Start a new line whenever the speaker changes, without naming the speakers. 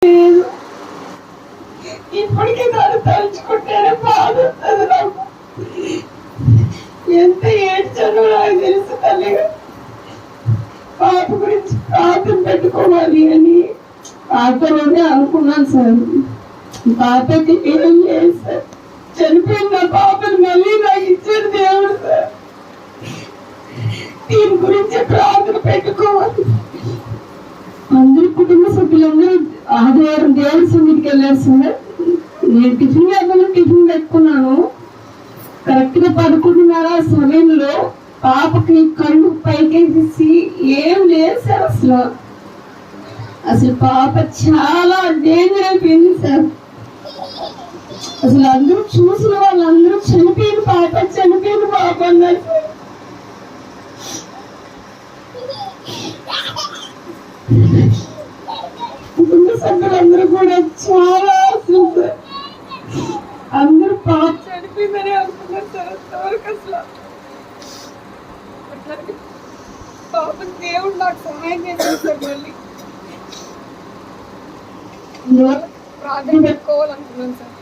లేదు. ఇప్పటికీ దాన్ని తలుచుకుంటేనే బాధ వస్తుంది నాకు. ఎంత ఏడ్చానో నాకు తెలుసు తల్లిగా. పాప గురించి ప్రార్థన పెట్టుకోవాలి అని పాపలోనే అనుకున్నాను సార్. పాపకి ఏం లేదు సార్. చనిపోయిన నా పాపను మళ్ళీ నాకు ఇచ్చాడు దేవుడు సార్. దీని గురించి ప్రార్థన పెట్టుకోవాలి. అందరూ కుటుంబ సభ్యులందరూ ఆదివారం దేవుడి సన్నిధికి వెళ్ళారు సార్. నేను టిఫిన్ చేద్దామని టిఫిన్ పెట్టుకున్నాను. కరెక్ట్ గా 11:30 సమయంలో పాపకి కళ్ళు పైకేసి ఏం లేదు సార్. అసలు పాప చాలా డేంజర్ అయిపోయింది సార్. అసలు అందరూ చూసిన వాళ్ళందరూ చనిపోయిన పాప అన్నారు సార్. కుటుంబ సభ్యులందరూ కూడా చాలా అసలు సార్ అందరూ పాప చనిపోయిందని అనుకున్నారు సార్. అంతవరకు అసలు పాప దేవుడు నాకు సహాయం చేశారు సార్. మళ్ళీ ప్రార్థన పెట్టుకోవాలనుకున్నాను సార్.